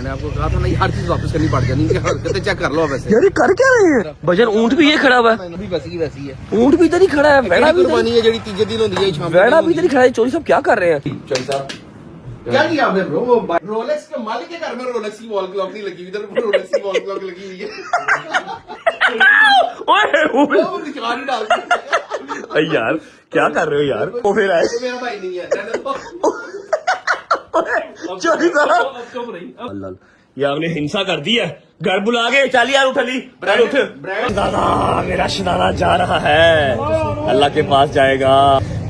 मैंने आपको कहा था ना, ये हर चीज वापस करनी पड़ जानी है। हरकतें चेक कर लो वैसे। यार कर क्या रहे हैं भजन? ऊंट भी ये खड़ा हुआ है, वैसी है। ऊंट भी इधर ही खड़ा है, वेड़ा भी कुर्बानी है जेडी तीजे दिन होती है शाम को। वेड़ा भी इधर ही खड़ा है। चोरी साहब क्या कर रहे हैं? चोरी साहब क्या किया आपने ब्रो? वो रोलेक्स के मालिक के घर में रोलेक्स की वॉल क्लॉक नहीं लगी, इधर रोलेक्स की वॉल क्लॉक लगी हुई है। ओए वो निकाल ही डाल दिया। यार क्या कर रहे हो यार? वो फिर आए मेरा भाई नहीं है। चोरी साहब अल्लाह, ये आपने हिंसा कर दी है। घर बुला के चल यार, उठली उठ। दादा मेरा शदाना जा रहा है, अल्लाह के पास जाएगा।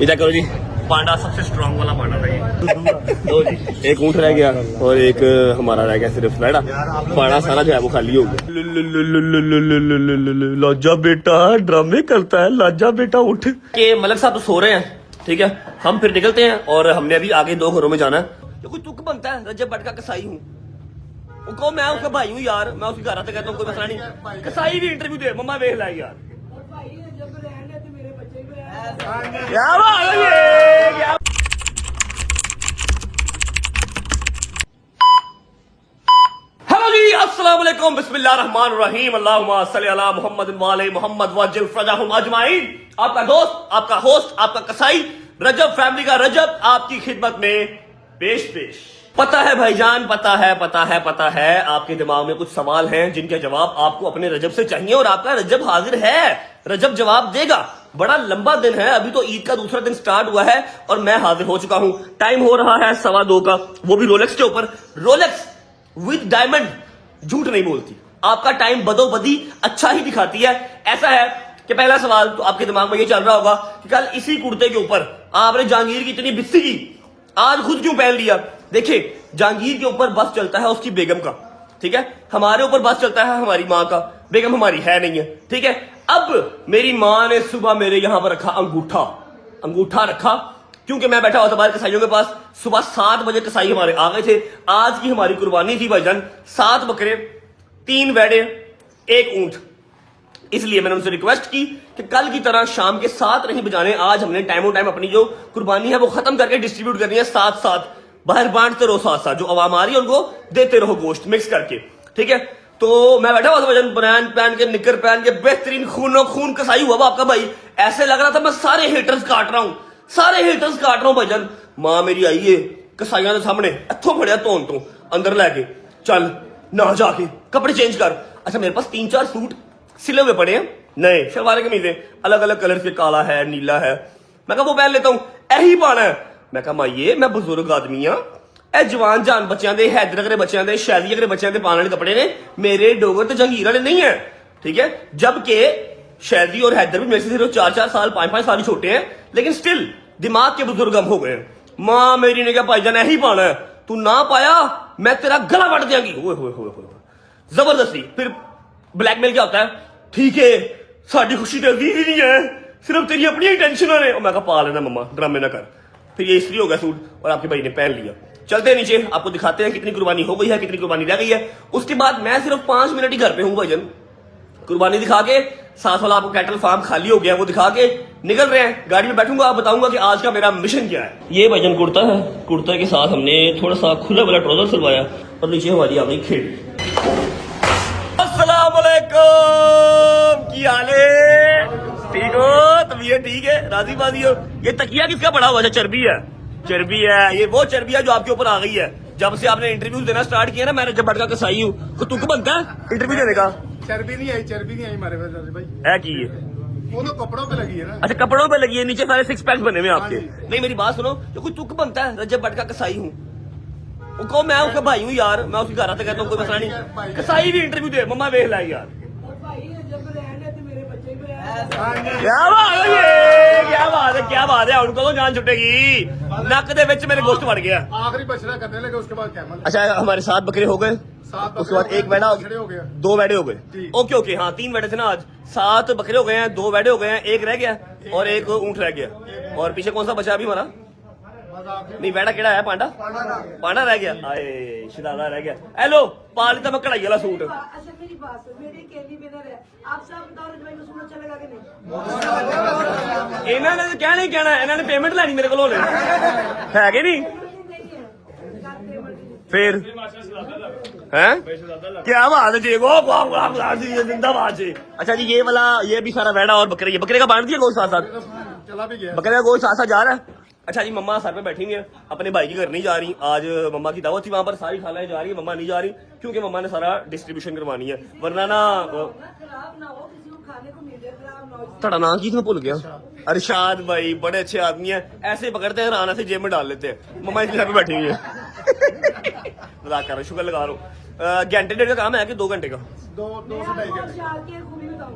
इधर करो जी, पांडा सबसे स्ट्रांग वाला पांडा था ये। दो जी, एक ऊँट रह गया और एक हमारा रह गया सिर्फ वेड़ा। पांडा सारा जो है वो खाली हो गया। लाजा बेटा ड्रामे करता है, लाजा बेटा उठ के। मलक साहब तो सो रहे हैं, ठीक है, हम फिर निकलते हैं। और हमने अभी आगे 2 घरों में जाना है। जो कोई तुक बनता है, रजब भट्ट का कसाई हूँ, वो कहो मैं उसका भाई हूँ यार, मैं उसके घर आता कहता हूँ कोई मसला नहीं। कसाई भी इंटरव्यू दे, मम्मा वेख लाई यार। क्या बात है ये? क्या हेलो जी, अस्सलाम वालेकुम, बिस्मिल्लाह रहमान रहीम, अल्लाहुम्मा सल्ली अला मुहम्मद वाले मोहम्मद वजिल फजाहुम अजमाइन। आपका दोस्त, आपका होस्ट, आपका कसाई रजब फैमिली का रजब आपकी खिदमत में पेश। पता है भाईजान, पता है आपके दिमाग में कुछ सवाल हैं जिनके जवाब आपको अपने रजब से चाहिए, और आपका रजब हाजिर है, रजब जवाब देगा। बड़ा लंबा दिन है, अभी तो ईद का दूसरा दिन स्टार्ट हुआ है और मैं हाजिर हो चुका हूं। टाइम हो रहा है 2:15 का, वो भी रोलेक्स के ऊपर। रोलेक्स विद डायमंड झूठ नहीं बोलती, आपका टाइम बदोबदी अच्छा ही दिखाती है। ऐसा है कि पहला सवाल तो आपके दिमाग में ये चल रहा होगा कि कल इसी कुर्ते के ऊपर आपने जहांगीर की इतनी बिस्ती की, आज खुद क्यों पहन लिया? देखिए, जहांगीर के ऊपर बस चलता है उसकी बेगम का, ठीक है, हमारे ऊपर बस चलता है हमारी माँ का, बेगम हमारी है नहीं है, ठीक है। अब मेरी माँ ने सुबह मेरे यहां पर रखा अंगूठा रखा, क्योंकि मैं बैठा हुआ था बाहर कसाईयों के पास। सुबह 7 बजे कसाई हमारे आ गए थे। आज की हमारी कुर्बानी थी भाईजान 7 बकरे, 3 वेड़े, 1 ऊंट। इसलिए मैंने उनसे रिक्वेस्ट की कि कल की तरह शाम के 7 नहीं बजाने, आज हमने टाइम टाइम अपनी जो कुर्बानी है वो खत्म करके डिस्ट्रीब्यूट करनी है। 7 बाहर बांटते रहो, 7 जो आवाम आ रही है उनको देते रहो गोश्त मिक्स करके, ठीक है। तो मैं बैठा हुआ था भाईजान, बनान पहन के, निकर पहन के, बेहतरीन खूनो खून कसाई हुआ आपका भाई। ऐसे लग रहा था मैं सारे हेटर्स काट रहा हूं भाईजान। माँ मेरी आई है कसाइयों के सामने, इथों फड़िया तोन तो अंदर लैके चल ना जाके कपड़े चेंज कर। अच्छा, मेरे पास 3-4 सूट सिले हुए पड़े हैं, नए शलवार कमीजें, अलग अलग कलर के, काला है, नीला है। मैं कहा वो पहन लेता हूं, यही पाना है। मैं कहा माइये मैं बुजुर्ग आदमी हाँ, ए जवान जान बच्चों के, हैदर अगरे बच्चों के, शैदी अगरे बच्चों के पाने वाले कपड़े ने, मेरे डोगर तो जहांगीर वाले नहीं है, ठीक है। जबकि शैदी और हैदर भी मेरे से सिर्फ 4-4 साल 5-5 साल छोटे हैं, लेकिन स्टिल दिमाग के बुजुर्ग हम हो गए हैं। माँ मेरी ने कहा भाईजान यही पाना है, तू ना पाया मैं तेरा गला वट देंगी। जबरदस्ती। फिर ब्लैकमेल क्या होता है, ठीक है साड़ी खुशी तो दी नहीं है, सिर्फ तेरी अपनी ही टेंशन है। और मैं कहा पा लेना मम्मा, ड्रामे ना कर। फिर ये इसलिए हो गया सूट और आपके भाई ने पहन लिया। चलते हैं नीचे, आपको दिखाते हैं कितनी कुर्बानी हो गई है, कितनी कुर्बानी रह गई है। उसके बाद मैं सिर्फ 5 मिनट ही घर पे हूँ भाईजान, कुर्बानी दिखा के साथ वाला आपको कैटल फार्म खाली हो गया वो दिखा के निकल रहे हैं। गाड़ी में बैठूंगा, आप बताऊंगा कि आज का मेरा मिशन क्या है। ये भाईजान कुर्ता है, कुर्ता के साथ हमने थोड़ा सा खुला वाला ट्राउजर सिलवाया और नीचे हमारी आ गई खेल। अस्सलाम वालेकुम, की हाल है? ठीक हो? तबीयत ठीक है? राजी बाजी हो? ये तकिया किसका पड़ा हुआ है? चर्बी है, ये वो चर्बी है जो आपके ऊपर आ गई है जब से आपने इंटरव्यू देना स्टार्ट किया ना। मैंने जब भटका कसाई हूँ तो तुक बनता है इंटरव्यू देने का। चर्बी नहीं आई हमारे पास भाई। है की है? वो तो कपड़ों पे लगी है ना। अच्छा, कपड़ों पे लगी है, नीचे सारे 6 पैक्स बने हुए आपके। नहीं मेरी बात सुनो, जो कोई तुक बनता है, रजब भट्ट का कसाई हूँ, वो कहो मैं उसका भाई हूँ यार, मैं उसके घर आता कहता हूँ कोई मसला नहीं। कसाई भी इंटरव्यू दे, मम्मा वेख लाई यार। क्या बात है उनको तो जान छुटेगी, नक दे विच मेरे गोश्त बढ़ गया। आखिरी बछड़ा करने लगे, उसके बाद कैमल। अच्छा, हमारे 7 बकरे हो गए, उसके बाद 1 वेड़ा हो गया, 2 वेड़े हो गए। ओके हाँ, 3 वेड़े थे ना आज, 7 बकरे हो गए हैं, 2 वेड़े हो गए हैं, 1 रह गया और 1 ऊंट रह गया। और पीछे कौन सा बचा अभी हमारा? नहीं वेड़ा केड़ा है? पांडा रह गया, आए शदादा रह गया। हेलो पाल तो मैं कढ़ाई वाला सूट। अच्छा मेरी बात सुन, मेरी केली बिनर है, आप सब बताओ भाई को सुनना चलेगा कि नहीं? इन्होंने तो क्या नहीं कहना, इन्होंने पेमेंट लेनी मेरे को है कि नहीं? फिर हैं? क्या बात है जी, जिंदाबाद जी। अच्छा जी, ये वाला ये भी सारा वैड़ा और बकरे, ये बकरे का बांट दिया गोश्त साथ साथ, चला भी गया। बकरे का गोश्त साथ साथ जा रहा है। अच्छा जी, मम्मा सर पे बैठी हुई है, अपने भाई के घर नहीं जा रही। आज मम्मा की दावत थी, वहां पर सारी खालाएं जा रही है, मम्मा नहीं जा रही क्योंकि मम्मा ने सारा डिस्ट्रीब्यूशन करवानी है, वरना ना खराब ना हो, किसी को खाने को मिले, खराब ना हो। थोड़ा नाम की मैं भूल गया। अरशाद भाई बड़े अच्छे आदमी है, ऐसे पकड़ते हैं राना से जेब में डाल लेते हैं। मम्मा इनके घर पे बैठी हुई है। मजाक कर रहा हूं, शुक्र लगा रहा हूँ। घंटे डेढ़ का काम है कि 2 घंटे का? 2 से 2.5 घंटे। शाल की एक खूबी बताऊं,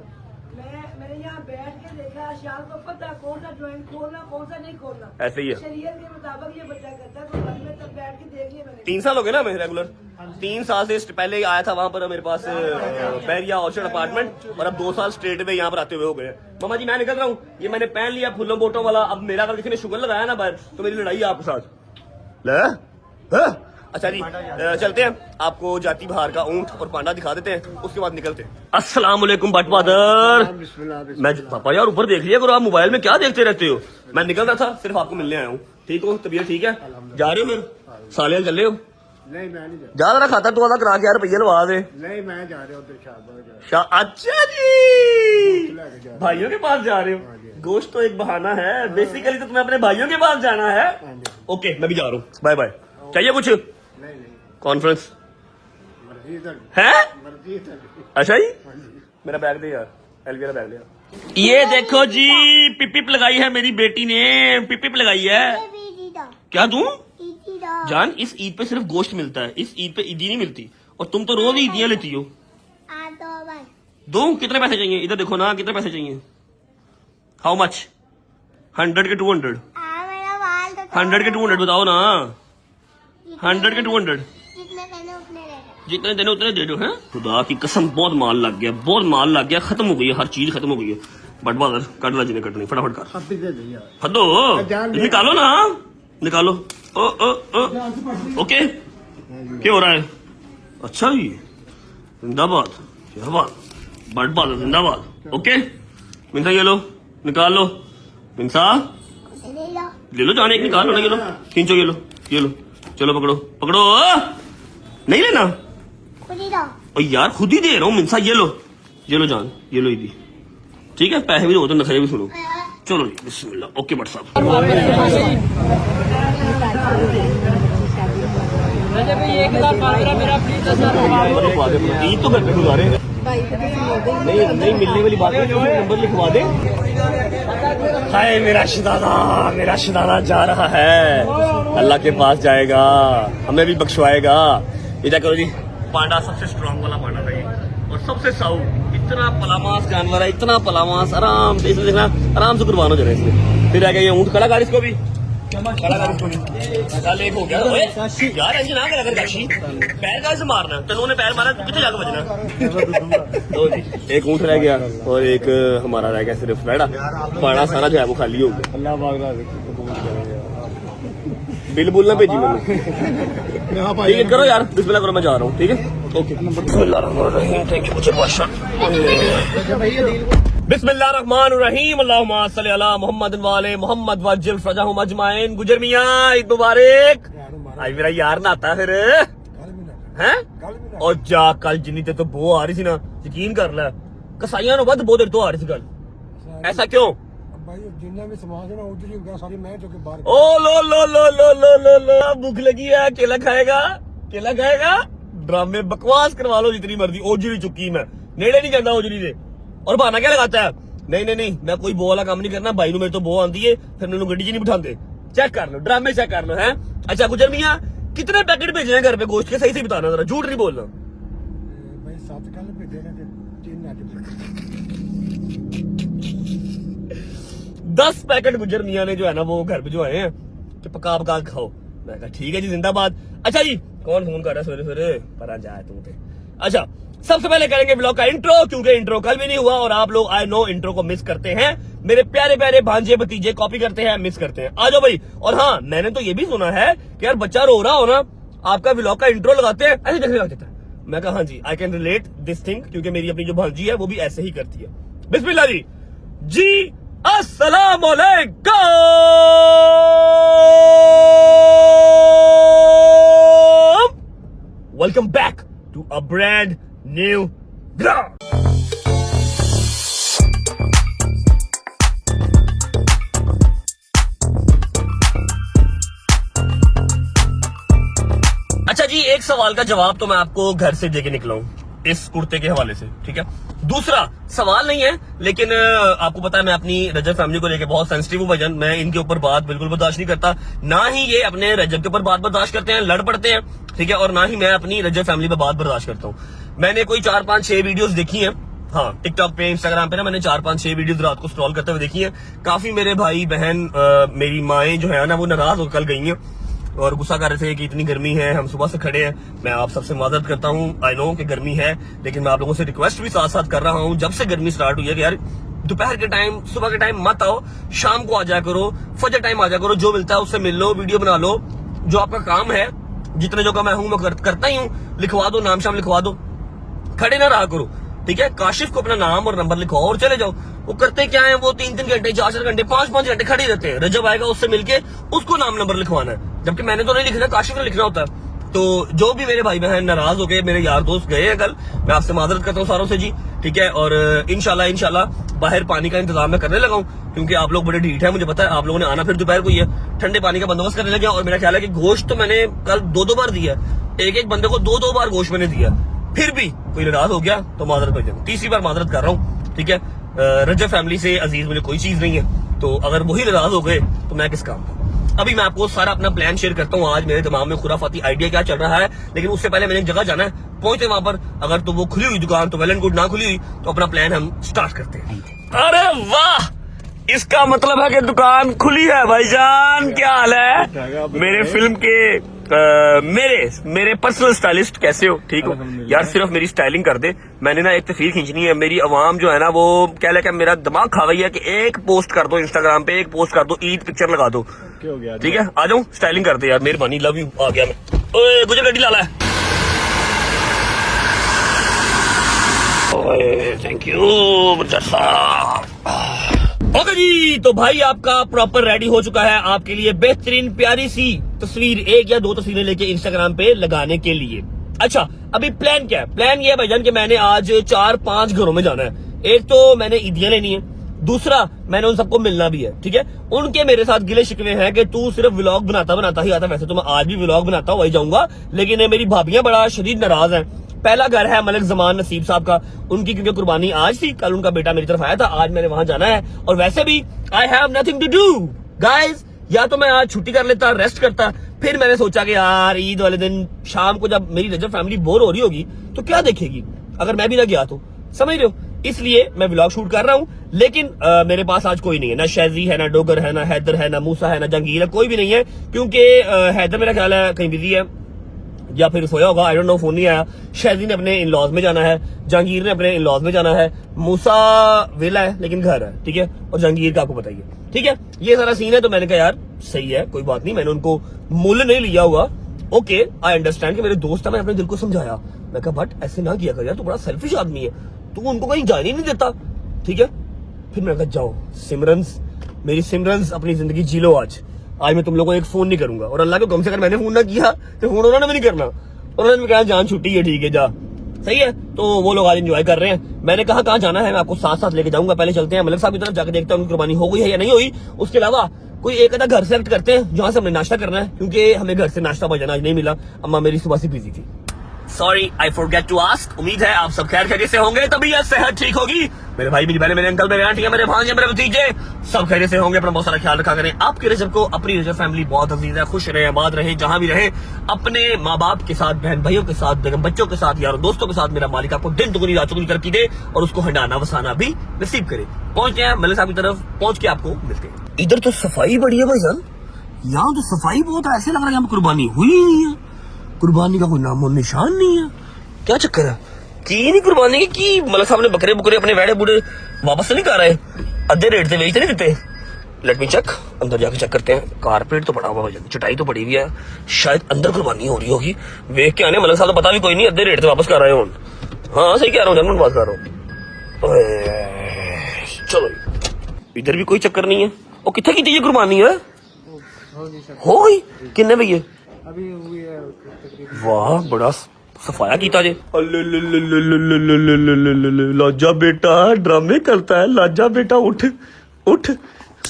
मैंने यहाँ बैठ के देखा, शाल को पता कौन सा ज्वाइंट खोलना कौन सा नहीं खोलना, ऐसे ही है। शरीयत के मुताबिक ये बच्चा करता है, तो घर में तब बैठ के देख लिया मैंने। 3 साल हो गए ना मैं रेगुलर, 3 साल से पहले आया था वहां पर मेरे पास बैरिया ऑर्चर्ड अपार्टमेंट, और अब 2 साल स्ट्रेट में यहाँ पर आते हुए हो गए। मम्मा जी मैं निकल रहा हूँ, ये मैंने पहन लिया फूलों बोटों वाला। अब मेरा अगर किसी ने शुगर लगाया ना बाहर तो मेरी लड़ाई है आपके साथ। अच्छा जी, चलते हैं, आपको जाती बहार का ऊंट और पांडा दिखा देते हैं, उसके बाद निकलते हैं। अस्सलाम वालेकुम बटवादर। मैं पापा यार ऊपर देख लिया करो, आप मोबाइल में क्या देखते रहते हो। मैं निकल रहा था, सिर्फ आपको मिलने आया हूँ। ठीक हो, तबीयत ठीक है? जा रहे हो मेरे साले चल रहे हो? नहीं मैं नहीं जा जा रहा खाता तू आधा करा के यार रुपये लवा दे। नहीं मैं जा रहा हूँ उधर शाहबाद अच्छा जी, भाइयों के पास जा रहे हो? गोश्त तो एक बहाना है, बेसिकली तो तुम्हें अपने भाइयों के पास जाना है। ओके मैं भी जा रहा हूँ, बाय बाय। चाहिए कुछ? नहीं कॉन्फ्रेंस मर्जी इधर है? मर्जी इधर अच्छा जी, मेरा बैग दे यार, एलवीआर बैग दे यार। ये देखो जी, पिपिप लगाई है मेरी बेटी ने, पिपिप लगाई है। क्या दूं? जान, इस ईद पे सिर्फ गोश्त मिलता है, इस ईद पे ईदी नहीं मिलती, और तुम तो रोज ईदियां लेती हो। दो कितने पैसे चाहिए? इधर देखो ना, कितने पैसे चाहिए? How much? 100 के 200? 100 के 200 बताओ ना। 100 के 200? जितने देने उतने दे दो। हैं खुदा की कसम, बहुत माल लग गया, बहुत माल लग गया, खत्म हो गई है, हर चीज खत्म हो गई है। बटवादर कट ला जिन्हें कटनी, फटाफट कर। अब भी दे दे यार हदो निकालो ना, निकालो। ओ ओ ओ ओके, क्या हो रहा है? अच्छा जी, जिंदाबाद, क्या बात, बटवादर जिंदाबाद। ओके मिनसा, ये लो, निकाल लो। मिनसा ले लो, जाने एक निकाल लो ना, ये लो, खींचो, ये लो, ये लो, चलो पकड़ो पकड़ो। नहीं लेना ओ यार, खुद ही दे रहा हूँ मिनसा, ये लो जान, ये लो ईदी। ठीक है, पैसे भी दो तो नखरे भी सुनो। चलो जी बिस्मिल्लाह। ओके बट साहब, ईद तो घर पे गुजारे नहीं मिलने वाली बात है, नंबर लिखवा दे। हाय मेरा शिदाना जा रहा है, अल्लाह के पास जाएगा, हमें भी बख्शवाएगा। ये क्या करो जी, पांडा सबसे स्ट्रांग वाला पांडा था ये, और सबसे साउ, इतना पलामास जानवर है, इतना पलामास, आराम से देखना, आराम से कुर्बान हो जाए इसमें। फिर आ गया ये ऊंट, खड़ा कर इसको भी, खड़ा कर इसको भी। चल एक हो गया। ओए यार ऐसे ना कर, अगर गाशी पैर कैसे मारना, तेनों ने पैर मारा कितने जाकर बजना। तो जी एक ऊंट रह गया और एक हमारा रह गया सिर्फ बैड़ा, पाना सारा जो है वो खाली हो गया। अल्लाह पाक बिल्कुल ना भेजी मैंने। ठीक है करो यार, बिस्मिल्लाह करो, मैं जा रहा हूँ। ठीक है ओके, बिस्मिल्लाहिर्रहमानिर्रहीम, अल्लाहुम्मा सल्ली अला मोहम्मद व आले मोहम्मद वज्जिल फरजहुम अजमाइन। गुजर मियां ईद मुबारक। आज मेरा यार नहाता फिर हैं, और जा कल जिन्नी ते तो बो आ रही थी ना, यकीन कर ले, कसाइयां नु वध बहुत देर तो आ रही थी कल। ऐसा क्यों? भाई जिन्ना भी समाज है ना उधर ही होगा, सारी मैं जो के बाहर। ओ लो भूख लगी है, केला खाएगा, केला खाएगा। ड्रामे बकवास करवा लो जितनी मर्जी, ओजरी चुकी मैं, नेड़े नहीं जाता ओजरी से। और बहाना क्या लगाता है? नहीं मैं कोई बो वाला काम नहीं करना, भाई नु मेरे तो बो आंदी है, फिर मैंने गड्डी च नहीं बिठाते। चेक कर लो, ड्रामे चेक कर लो। है अच्छा गुजर मियां, कितने पैकेट भेजे हैं घर पे गोश्त के? सही से बताना जरा, झूठ नहीं बोलना। भाई 7 कल भेजे ना, 3 आज 10 पैकेट गुजर मियां ने जो है ना वो घर पे जो आए हैं कि पका खाओ। मैं कहा ठीक है जी, जिंदाबाद। अच्छा जी, कौन फोन कर रहा है सवेरे पर आ जाए तू थे। अच्छा सबसे पहले करेंगे ब्लॉग का इंट्रो, क्योंकि इंट्रो कल भी नहीं हुआ और आप लोग आई नो इंट्रो को मिस करते हैं। मेरे प्यारे प्यारे भांजे भतीजे कॉपी करते हैं, मिस करते हैं। आ जाओ भाई। और हाँ, मैंने तो ये भी सुना है कि यार बच्चा रो रहा हो ना, आपका ब्लॉग का इंट्रो लगाते हैं, ऐसे देखने लग जाता है। मैं कहा हाँ जी, I can relate this thing, क्योंकि मेरी अपनी जो भांजी है वो भी ऐसे ही करती है। बिस्मिल्लाह जी, जी अस्सलाम वालेकुम, welcome back to a brand new vlog. अच्छा जी, एक सवाल का जवाब तो मैं आपको घर से देके निकला हूं इस कुर्ते के हवाले से, ठीक है। दूसरा सवाल नहीं है, लेकिन आपको पता है मैं अपनी रजब फैमिली को लेके बहुत सेंसिटिव हूं भाईजान। मैं इनके ऊपर बात बिल्कुल बर्दाश्त नहीं करता, ना ही ये अपने रजब के ऊपर बात बर्दाश्त करते हैं, लड़ पड़ते हैं, ठीक है। और ना ही मैं अपनी रजब फैमिली पे बात बर्दाश्त करता हूं। मैंने कोई 4-5-6 वीडियोस देखी हैं, हाँ, टिकटॉक पे, इंस्टाग्राम पे ना मैंने 4-5-6 वीडियोस रात को स्क्रॉल करते हुए देखी है। काफी मेरे भाई बहन, मेरी माएं जो है ना, वो नाराज होकर कल गई हैं और गुस्सा कर रहे थे कि इतनी गर्मी है, हम सुबह से खड़े हैं। मैं आप सबसे माजरत करता हूं, आई नो कि गर्मी है, लेकिन मैं आप लोगों से रिक्वेस्ट भी साथ साथ कर रहा हूं, जब से गर्मी स्टार्ट हुई है कि यार दोपहर के टाइम, सुबह के टाइम मत आओ, शाम को आ जाया करो, फजर टाइम आ जाया करो, जो मिलता है उससे मिल लो, वीडियो बना लो, जो आपका काम है, जितने जो का मैं हूं मैं करता ही हूं, लिखवा दो, नाम शाम लिखवा दो, खड़े ना रहा करो, ठीक है। काशिफ को अपना नाम और नंबर लिखवाओ और चले जाओ। वो करते क्या है, वो 3-3 घंटे, 4-4 घंटे, 5-5 घंटे खड़े रहते हैं। रजब आएगा, उससे मिलके उसको नाम नंबर लिखवाना है, जबकि मैंने तो नहीं लिखना, काशिफ ने लिखना होता है। तो जो भी मेरे भाई बहन नाराज हो गए, मेरे यार दोस्त गए हैं कल, मैं आपसे माजरत करता हूँ सारों से जी, ठीक है। और इंशाल्लाह बाहर पानी का इंतजाम मैं करने लगा हूँ, क्योंकि आप लोग बड़े ढीठ है, मुझे पता है। आप लोगों ने आना फिर दोपहर को ही है, ठंडे पानी का बंदोबस्त करने लगे। और मेरा ख्याल है कि गोश्त तो मैंने कल 2-2 बार दिया, एक बंदे को 2-2 बार गोश्त मैंने दिया, फिर भी कोई नाराज हो गया तो माजरत कर जाऊँ। तीसरी बार माजरत कर रहा हूँ, ठीक है। रजब फैमिली से अजीज मुझे कोई चीज नहीं है, तो अगर वही नाराज हो गए तो मैं किस काम का। अभी मैं आपको सारा अपना प्लान शेयर करता हूँ। आज मेरे दिमाग में खुराफाती आइडिया क्या चल रहा है, लेकिन उससे पहले मैंने एक जगह जाना है, पहुंचे वहां पर। अगर तो वो खुली हुई दुकान तो वेल एंड गुड, ना खुली हुई तो अपना प्लान हम स्टार्ट करते हैं। अरे वाह, इसका मतलब है कि दुकान खुली है भाईजान। क्या हाल है मेरे फिल्म के मेरे पर्सनल स्टाइलिस्ट, कैसे हो? ठीक हो यार? सिर्फ मेरी स्टाइलिंग कर दे, मैंने ना एक तस्वीर खींचनी है। मेरी आवाम जो है ना, वो क्या लेकर मेरा दिमाग खा गई है कि एक पोस्ट कर दो इंस्टाग्राम पे, एक पोस्ट कर दो, ईद पिक्चर लगा दो, ठीक है। आ जाऊं, स्टाइलिंग कर दे यार, मेहरबानी, लव यू। आ गया मैं, ओए मुझे गड्डी ला है। थैंक यू ओके जी, तो भाई आपका प्रॉपर रेडी हो चुका है आपके लिए बेहतरीन प्यारी सी तस्वीर, 1 या 2 तस्वीरें लेके इंस्टाग्राम पे लगाने के लिए। अच्छा, अभी प्लान क्या है? प्लान ये है भाईजान कि मैंने आज 4-5 घरों में जाना है। एक तो मैंने ईदियां लेनी है, दूसरा मैंने उन सबको मिलना भी है, ठीक है। उनके मेरे साथ गिले शिकवे हैं कि तू सिर्फ व्लॉग बनाता ही आता। वैसे तो मैं आज भी व्लॉग बनाता हुआ ही जाऊंगा, लेकिन मेरी भाभियां बड़ा शदीद नाराज हैं। पहला घर है मलिक जमान नसीब साहब का, उनकी क्योंकि कुर्बानी आज थी, कल उनका बेटा मेरी तरफ आया था, आज मैंने वहां जाना है। और वैसे भी I have nothing to do guys, या तो मैं आज छुट्टी कर लेता, रेस्ट करता। फिर मैंने सोचा कि यार ईद वाले दिन शाम को जब मेरी रजब फैमिली बोर हो रही होगी तो क्या देखेगी अगर मैं भी ना गया तो, समझ रहे हो। इसलिए मैं व्लॉग शूट कर रहा हूं, लेकिन मेरे पास आज कोई नहीं है, ना शैजी है, ना डोगर है, ना हैदर है, ना मूसा है, ना जहांगीर है, कोई भी नहीं है। क्योंकि हैदर मेरा ख्याल है कहीं बिजी है या फिर सोया होगा, आई डोंट नो, फोन नहीं आया। शैजी ने अपने इन लॉज में जाना है, जहांगीर ने अपने इन लॉज में जाना है, मूसा वेला है लेकिन घर है, ठीक है। और जहांगीर का आपको बताइए, ठीक है। ये सारा सीन है। तो मैंने कहा यार सही है, कोई बात नहीं, मैंने उनको मूल्य नहीं लिया हुआ, ओके आई अंडरस्टैंड कि मेरे दोस्त है, मैं अपने दिल को समझाया। मैं कहा बट ऐसे ना किया कर यार, तू बड़ा सेल्फिश आदमी है, तू उनको कहीं जाने नहीं देता, ठीक है। फिर मैंने कहा जाओ सिमरन्स, मेरी सिमरन्स अपनी जिंदगी जी लो। आज मैं तुम लोगों को एक फोन नहीं करूंगा, और अल्लाह को कम से कम मैंने फोन ना किया तो फोन उन्होंने भी नहीं करना। उन्होंने भी कहा जान छुट्टी है, ठीक है जा, सही है। तो वो लोग आज एंजॉय कर रहे हैं। मैंने कहा कहाँ जाना है, मैं आपको साथ साथ लेके जाऊंगा। पहले चलते हैं मलिक साहब की तरफ, जाकर देखते हैं उनकी कुर्बानी हो गई है या नहीं हुई। उसके अलावा कोई एक आधा घर सेलेक्ट करते हैं जहां से हमने नाश्ता करना है, क्योंकि हमें घर से नाश्ता बजाना आज नहीं मिला, अम्मा मेरी सुबह से बिजी थी। Sorry I forget to ask. उम्मीद है आप सब खैर खैरियत से होंगे, तबीयत सेहत ठीक होगी। मेरे भाई, मेरी बहनें, मेरे अंकल, मेरे आंटियां, मेरे भांजे, मेरे भतीजे सब खैरियत से होंगे। अपना बहुत सारा ख्याल रखा करें। आपकी रजब को अपनी रजब फैमिली बहुत अजीज है, खुश रहे, आबाद रहे, जहां भी रहे। अपने माँ बाप के साथ, बहन भाइयों के साथ, बेगम बच्चों के साथ, यारों दोस्तों के साथ मेरा मालिक आपको दिन दुगनी रात चौगुनी तरक्की दे और उसको हंडाना वसाना भी नसीब करे। पहुंचते हैं मलिक साहब की तरफ, पहुंच के आपको मिलते हैं। इधर तो सफाई बड़ी है भाईजान, यहाँ तो सफाई बहुत है, ऐसे लग रहा है यहाँ कुर्बानी हुई ही नहीं है, कुर्बानी का कोई नामो निशान नहीं है। क्या चक्कर है की नहीं कुर्बानी की? मलिक साहब ने बकरे बुकरे अपने वेड़े बूढ़े वापस नहीं कर रहे, अद्धे रेट से बेचते नहीं देते। लेट मी चेक, अंदर जाके चेक करते हैं। कारपेट तो पड़ा हुआ है, चटाई तो पड़ी हुई है, शायद अंदर कुर्बानी हो रही होगी। देख के आने, मलिक साहब तो पता भी कोई नहीं, अद्धे रेट से वापस कर रहे हो। हाँ सही कह रहा हूँ, जनरल बात कर रहा हूँ। चलो इधर भी कोई चक्कर नहीं है। वो कितने की चाहिए कुर्बानी है? हो गई किन्ने भैया? वाह बड़ा सफाया कीता जे लाजा बेटा ड्रामे करता है लाजा बेटा उठ उठ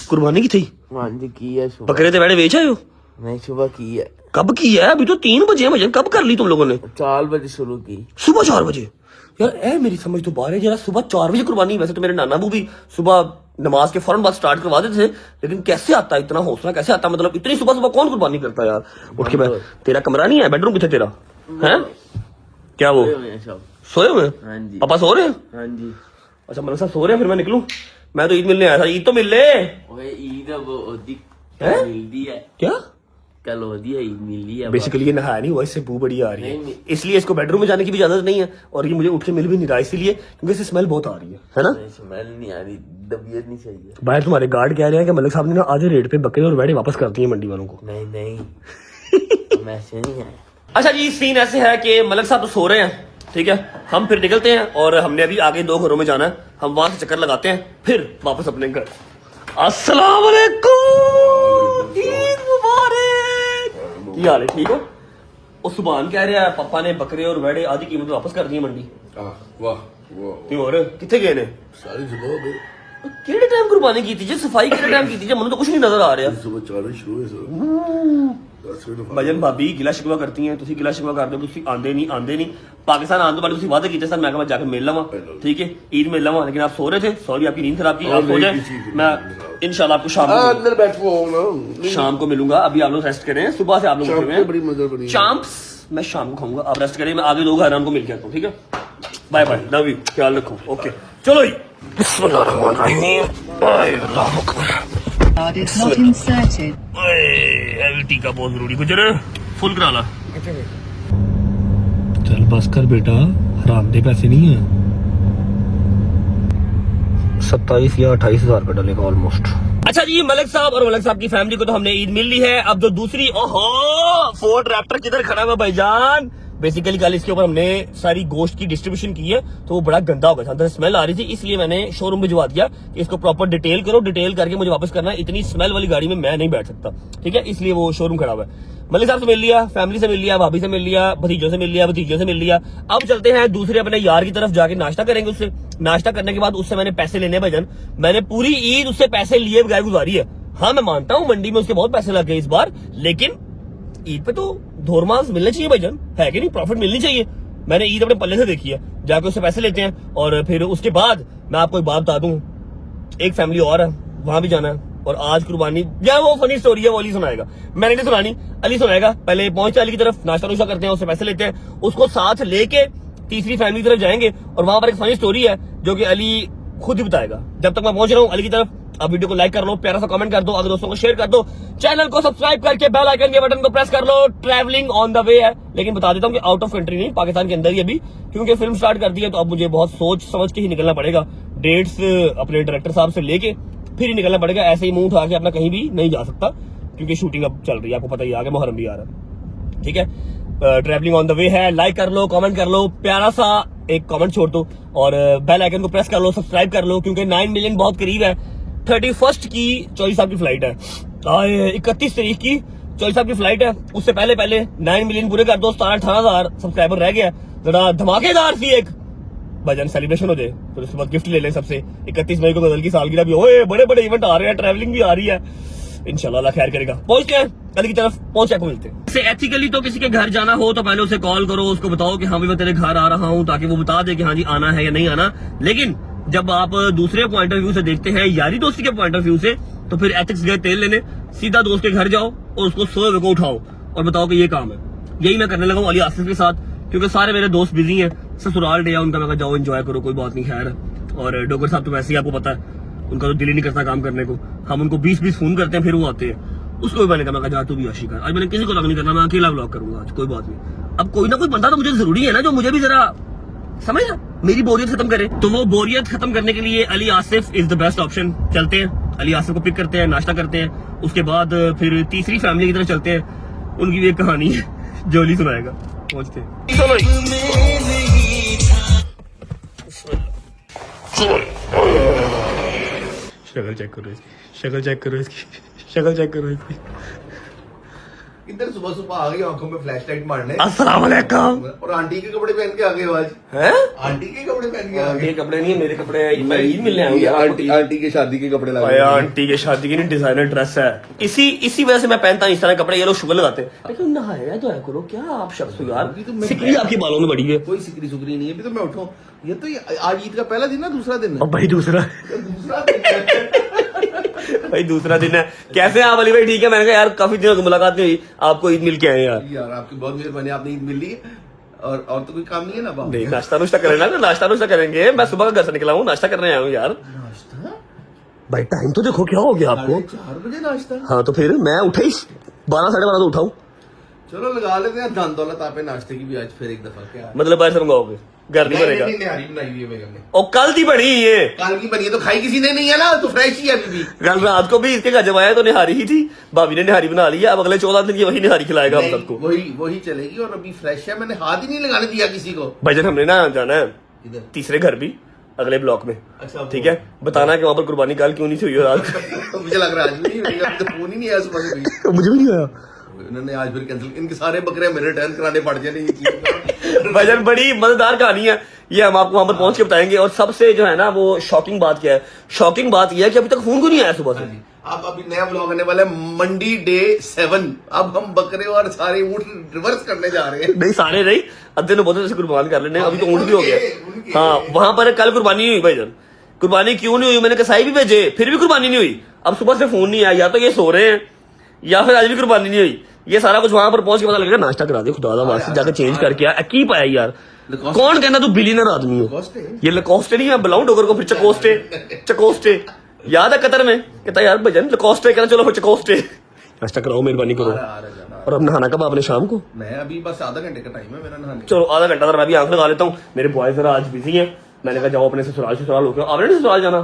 कुर्बानी की थी हाँ जी की है सुबह बकरे ते बैठे बेच आए हो नहीं सुबह की है कब की है अभी तो 3 बजे हैं भजन कब कर ली तुम लोगों ने 4 बजे शुरू की सुबह 4 बजे यार ए मेरी समझ तो बाहर है जरा सुबह 4 बजे कुर्बानी वैसे तो मेरे नाना बू भी सुबह नमाज के फौरन बाद स्टार्ट करवा देते थे लेकिन कैसे आता है इतना हौसला कैसे आता मतलब इतनी सुबह सुबह कौन कुर्बानी करता है यार उठ के तेरा कमरा नहीं है बेडरूम कितने तेरा है क्या वो सोए हुए हाँ जी पापा सो रहे हैं हाँ जी अच्छा मतलब साहब सो रहे हैं फिर मैं निकलूं मैं तो ईद मिलने आया था ईद तो मिल ले ओए ईद अब ओदी हैं? मिलदी है क्या कल ओदी है ईद मिली है बेसिकली ये नहाया नहीं हुआ इससे बू बड़ी आ रही है नहीं। इसलिए इसको बेडरूम में जाने की भी इजाजत नहीं है और ये मुझे उठ के मिल भी नहीं रहा इसीलिए क्योंकि इससे स्मेल बहुत आ रही है ना स्मेल नहीं आ रही तबीयत नहीं सही है भाई तुम्हारे गार्ड कह रहे हैं कि मलिक साहब ने ना आधे रेट पे बकरे और बैठे वापस कर दिए मंडी वालों को नहीं नहीं हम ऐसे नहीं है अच्छा जी सीन ऐसे है कि मलिक साहब तो सो रहे हैं ठीक है हम फिर निकलते हैं और हमने अभी आगे 2 घरों में जाना है हम वहां से चक्कर लगाते हैं फिर वापस अपने घर अस्सलाम वालेकुम ईद मुबारक क्या हाल है ठीक हो वो सुभान कह रहा है पापा ने बकरे और वेड़े आधी कीमत वापस कर दी मंडी वाह वाह क्यों और कितने गए ने सारी सुबह हो गई ਕਿਹੜੇ ਟਾਈਮ ਕੁਰਬਾਨੀ ਕੀਤੀ ਜੇ ਸਫਾਈ ਕਿਹੜੇ ਟਾਈਮ ਕੀਤੀ ਜੇ ਮੈਨੂੰ ਤਾਂ ਕੁਝ ਨਹੀਂ ਨਜ਼ਰ ਆ ਰਿਹਾ सुबह 4 शुरू हुए सर ਭਜਨ ਭਾਬੀ ਗਿਲਾ ਸ਼ਿਕਵਾ ਕਰਤੀ ਹੈ ਤੁਸੀਂ ਗਿਲਾ ਸ਼ਿਕਵਾ ਕਰਦੇ ਹੋ ਤੁਸੀਂ ਆਂਦੇ ਨਹੀਂ पाकिस्तान आने तो पहले तुम वादे किए सर मैं जाकर मिल लवा ठीक है ईद मिल लवा लेकिन आप सो रहे थे सॉरी आपकी नींद खराब की आप सो जाए मैं इंशाल्लाह आपको अंदर बैठो ना शाम को मिलूंगा अभी आप लोग रेस्ट करें सुबह से आप लोग उठे हुए बड़ी मजा बड़ी हैं चांप्स मैं शाम को खाऊंगा आप रेस्ट करें मैं आगे 2 घर उनको मिल के आता हूँ ठीक है बाय बाय लव यू ख्याल रखो ओके चलो जी बिस्मिल्लाहिर्रहमानिर्रहीम Allahu Akbar It's not inserted. LT का बहुत जरूरी गुजर फुल करा ला अच्छा भाई चल बस कर बेटा हराम दे पैसे नहीं है 27 या 28 हजार का डलेगा ऑलमोस्ट अच्छा जी मलिक साहब और मलिक साहब की फैमिली को तो हमने ईद मिल ली है अब जो दूसरी ओहो फोर्ड रैप्टर किधर खड़ा हुआ भाईजान बेसिकली कल इसके ऊपर हमने सारी गोश्त की डिस्ट्रीब्यूशन की है तो वो बड़ा गंदा हो गया था अंदर स्मेल आ रही थी इसलिए मैंने शोरूम भिजवा दिया कि इसको प्रॉपर डिटेल करो डिटेल करके मुझे वापस करना है इतनी स्मेल वाली गाड़ी में मैं नहीं बैठ सकता ठीक है इसलिए वो शोरूम खड़ा हुआ है मलिक साहब से मिल लिया फैमिली से मिल लिया भाभी से मिल लिया भतीजों से मिल लिया भतीजों से मिल लिया अब चलते हैं दूसरे अपने यार की तरफ जाके नाश्ता करेंगे उससे नाश्ता करने के बाद उससे मैंने पैसे लेने भजन मैंने पूरी ईद उससे पैसे लिए बगैर गुजारी है हाँ मैं मानता हूँ मंडी में उसके बहुत पैसे लग गए इस बार लेकिन ईद पे तो धोरमास मिलने चाहिए भजन है कि नहीं प्रॉफिट मिलनी चाहिए मैंने ईद अपने पल्ले से देखी है जाके उससे पैसे लेते हैं और फिर उसके बाद मैं आपको एक बात बता दूं एक फैमिली और है वहां भी जाना है और आज कुर्बानी या वो फनी स्टोरी है वो अली सुनाएगा मैंने नहीं सुनानी अली सुनाएगा पहले पहुंचे अली की तरफ नाश्ता नुश्ता करते हैं उससे पैसे लेते हैं उसको साथ लेके तीसरी फैमिली की तरफ जाएंगे और वहां पर एक फनी स्टोरी है जो कि अली खुद ही बताएगा जब तक मैं पहुंच रहा हूँ अली की तरफ आप वीडियो को लाइक कर लो प्यारा सा कमेंट कर दो अगर दोस्तों को शेयर कर दो चैनल को सब्सक्राइब करके बेल आइकन के बटन को प्रेस कर लो ट्रैवलिंग ऑन द वे है लेकिन बता देता हूँ कि आउट ऑफ कंट्री नहीं पाकिस्तान के अंदर ही अभी क्योंकि फिल्म स्टार्ट कर दी है तो अब मुझे बहुत सोच समझ के ही निकलना पड़ेगा डेट्स अपने डायरेक्टर साहब से लेके फिर ही निकलना पड़ेगा ऐसे ही मुंह उठा के अपना कहीं भी नहीं जा सकता क्योंकि शूटिंग अब चल रही है आपको पता ही आगे मुहर्रम भी आ रहा है ठीक है ट्रैवलिंग ऑन द वे है लाइक कर लो कमेंट कर लो प्यारा सा एक कमेंट छोड़ दो और बेल आइकन को प्रेस कर लो सब्सक्राइब कर लो क्योंकि 9 मिलियन बहुत करीब है 31 की चौधरी साहब की फ्लाइट है 31 तारीख की चौधरी साहब की फ्लाइट है उससे पहले 9 मिलियन पूरे कर दो 17-18 हजार सब्सक्राइबर रह गया जरा धमाकेदार सी एक भजन सेलिब्रेशन हो जाए फिर उसके बाद गिफ्ट ले लें सबसे 31 मई को गजल की सालगिरह भी ओए बड़े बड़े इवेंट आ रहे हैं ट्रैवलिंग भी आ रही है इंशाल्लाह अल्लाह खैर करेगा पहुंचते हैं कल की तरफ पहुंचे को मिलते हैं से एथिकली तो किसी के घर जाना हो तो पहले उसे कॉल करो उसको बताओ कि हाँ भी मैं तेरे घर आ रहा हूँ ताकि वो बता दे कि हाँ जी आना है या नहीं आना लेकिन जब आप दूसरे पॉइंट ऑफ व्यू से देखते हैं यारी दोस्ती के पॉइंट ऑफ व्यू से तो फिर एथिक्स गए तेल लेने सीधा दोस्त के घर जाओ और उसको 100 रुपए को उठाओ और बताओ कि ये काम है यही मैं करने लगा हूँ अली आसिफ के साथ क्योंकि सारे मेरे दोस्त बिजी हैं ससुराल डे है उनका मैं जाओ एंजॉय करो कोई बात नहीं खैर और डॉक्टर साहब तो वैसे ही आपको पता है उनका तो दिल ही नहीं करता काम करने को हम उनको 20-20 फोन करते हैं फिर वो आते हैं उसको भी मैंने कहा मैं जा तू भी आशी कर आज मैंने किसी को लग नहीं करना मैं अकेला ब्लॉग करूंगा आज कोई बात नहीं अब कोई ना कोई बंदा तो मुझे जरूरी है ना जो मुझे भी जरा समझ ना मेरी बोरियत खत्म करे तो वो बोरियत खत्म करने के लिए Ali Asif is the best option चलते हैं अली आसिफ को पिक करते हैं नाश्ता करते हैं उसके बाद फिर तीसरी फैमिली की तरफ चलते हैं उनकी भी एक कहानी है जो अली सुनाएगा पहुंचते हैं शक्ल चेक करो इसकी शक्ल चेक करो इसकी शक्ल चेक करो इसकी इधर सुबह सुबह आ गई आंखों में फ्लैश लाइट मारने अस्सलाम वालेकुम। और आंटी के कपड़े पहन के आ गए हो आज। हैं? आंटी के कपड़े पहन के आ आंटी गए। के कपड़े नहीं है, मेरे कपड़े हैं। मैं ईद मिलने आया हूँ यार। आंटी के शादी के कपड़े लगे भाई आंटी के शादी की नहीं डिजाइनर ड्रेस है। इसी वजह से मैं पहनता हूँ इस तरह के कपड़े। ये लोग शुगर लगाते हैं। लेकिन नहाया तो है करो, क्या आप शख्स हो यार। सिकड़ी आपके बालों में बड़ी है। कोई सिकरी सुकरी नहीं है। अभी तो मैं उठाऊं, ये तो आज ईद का पहला दिन ना दूसरा दिन है। और भाई दूसरा दिन है। भाई दूसरा दिन है। कैसे हैं आप अली भाई? ठीक है। मैंने कहा यार काफी दिनों की मुलाकात नहीं हुई, आपको ईद मिल के आए यार। यार आपकी बहुत मेहरबानी, आपने ईद मिल ली है। और तो कोई काम नहीं है ना बाबा। नहीं, नाश्ता नुश्ता करें ना, नाश्ता नुश्ता करेंगे। मैं सुबह का घर से निकला हूँ, नाश्ता करने आया हूँ यार। नाश्ता? भाई टाइम तो देखो क्या हो गया आपको। 4 बजे नाश्ता? हाँ तो फिर मैं उठा ही 12 साढ़े 12 तो उठाऊं। चलो लगा लेते हैं धन दौलत आपे नाश्ते की भी आज फिर एक दफा। क्या मतलब ऐसे मंगाओगे, घर नहीं बनेगा। निहारी बनाई हुई है बेगम ने। और कल थी बनी ये, कल की बनी है तो खाई किसी ने नहीं है ना, तो फ्रेश ही है अभी भी। कल रात को भी इसके घर जब आया तो निहारी ही थी। भाभी ने निहारी बना ली है। अब अगले 14 दिन की वही निहारी खिलाएगा हम नहीं, सबको। वही चलेगी और अभी फ्रेश है। मैंने हाथ ही नहीं लगाने दिया किसी को। भजन हमने ना जाना है इधर तीसरे घर भी, अगले ब्लॉक में। अच्छा, ठीक है, बताना कि वहां पर कुर्बानी कल क्यों नहीं हुई हो रात। मुझे लग रहा है आज भी नहीं हुई, अभी तो फोन ही नहीं आया सुबह से कोई। मुझे भी नहीं आया। इन्होंने आज फिर कैंसिल, इनके सारे बकरे मेरे रिटर्न कराने पड़ जाने। भजन बड़ी मजेदार कहानी है ये, हम आपको वहां पर पहुंच के बताएंगे। और सबसे जो है ना वो शॉकिंग बात क्या है, शॉकिंग बात यह है कि अभी तक फोन क्यों नहीं आया सुबह से। अब अभी नया ब्लॉग आने वाला है मंडी डे 7। अब हम बकरे और सारे ऊँट रिवर्स करने जा रहे हैं। नहीं सारे नहीं, अद्धे ने बोलते जैसे कुर्बान कर लेने। अभी तो ऊँट भी हो उनके। गया। हाँ वहां पर कल कुर्बानी नहीं हुई भाईजान। कुर्बानी क्यों नहीं हुई, मैंने कसाई भी भेजे फिर भी कुर्बानी नहीं हुई। अब सुबह से फोन नहीं आया, या तो ये सो रहे हैं या फिर आज भी कुर्बानी नहीं हुई। ये सारा कुछ वहां पर पहुंच के पता लगेगा। नाश्ता करा दे खुदा वास्ते, जाकर चेंज करके आ की पाया यार। कौन कहना तू बिलियनर आदमी हो। ये लकोस्टे नहीं, मैं बुलाऊं डोगर को फिर चकोस्टे। चकोस्टे याद है कतर में कहता यार भजन लकोस्टे, कहना चलो फिर चकोस्टे। नाश्ता कराओ मेहरबानी करो। और अब नहाना कब आपने शाम को? मैं अभी बस आधा घंटे का टाइम है मेरा नहाने। चलो आधा घंटा मैं भी आंख लगा लेता हूँ। मेरे बॉय जरा आज बिजी हैं। मैंने कहा जाओ अपने ससुराल होकर। आपने ससुराल जाना?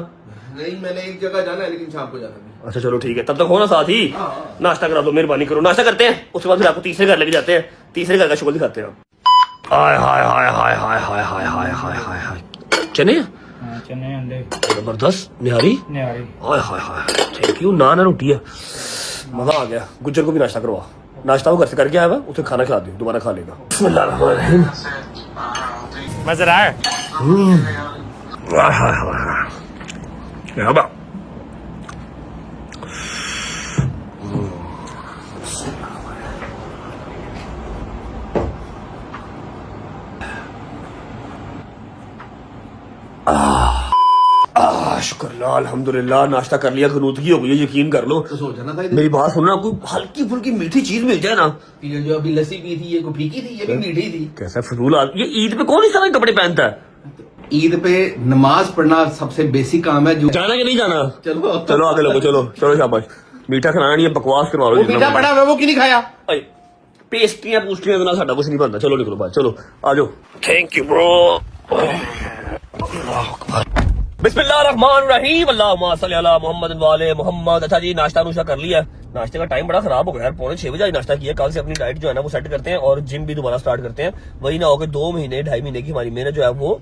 नहीं, मैंने एक जगह जाना है लेकिन शाम को जाना है। अच्छा चलो ठीक है, तब तक हो ना साथ ही। नाश्ता करा दो, मेहरबानी करो। नाश्ता करते हैं, उसके बाद फिर आपको तीसरे घर लेके जाते हैं। तीसरे घर का शुक्र दिखाते हैं। हाय हाय हाय हाय हाय हाय हाय हाय हाय हाय हाय। चने चने अंडे जबरदस्त निहारी। हाय हाय हाय, थैंक यू। नान है रोटी है, मजा आ गया। गुज्जर को भी नाश्ता करवा। नाश्ता वो घर से करके आया हुआ, उसे खाना खिला दो, दोबारा खा लेगा। बिस्मिल्लाहिर्रहमानिर्रहीम। मजेदार। क्या बात। शुक्र अल्हम्दुलिल्लाह, नाश्ता कर लिया, खनूदगी हो गई है, यकीन कर लो। तो सो जाना था। मेरी बात सुनना, कोई हल्की फुल्की मीठी चीज मिल जाए ना। ये जो अभी लस्सी पी थी ये को फीकी थी, ये भी मीठी थी। कैसा फजूल ये ईद पे कौन इस तरह के कपड़े पहनता है? ईद पे नमाज पढ़ना सबसे बेसिक काम है। जो जाना कि नहीं जाना? चलो चलो आगे लोगो, चलो चलो शाबाश। मीठा खाना नहीं है, बकवास करवा लो। वो मीठा पड़ा हुआ वो क्यों नहीं खाया? पेस्ट्रियां पूछटियां देना साडा कुछ नहीं बनता। चलो निकलो बाहर, चलो आ जाओ। Thank you bro. बिस्मिल्लाहिर्रहमानिर्रहीम, अल्लाहुम्मा सल्ली अला मुहम्मद वाले मोहम्मद। अच्छा जी, नाश्ता नुश्ता कर लिया। नाश्ते का टाइम बड़ा खराब हो गया यार, 6:45 बजे नाश्ता किया। कल से अपनी डाइट जो है ना वो सेट करते हैं और जिम भी दोबारा स्टार्ट करते हैं। वही ना हो कि 2 महीने 2.5 महीने की हमारी मेहनत जो है वो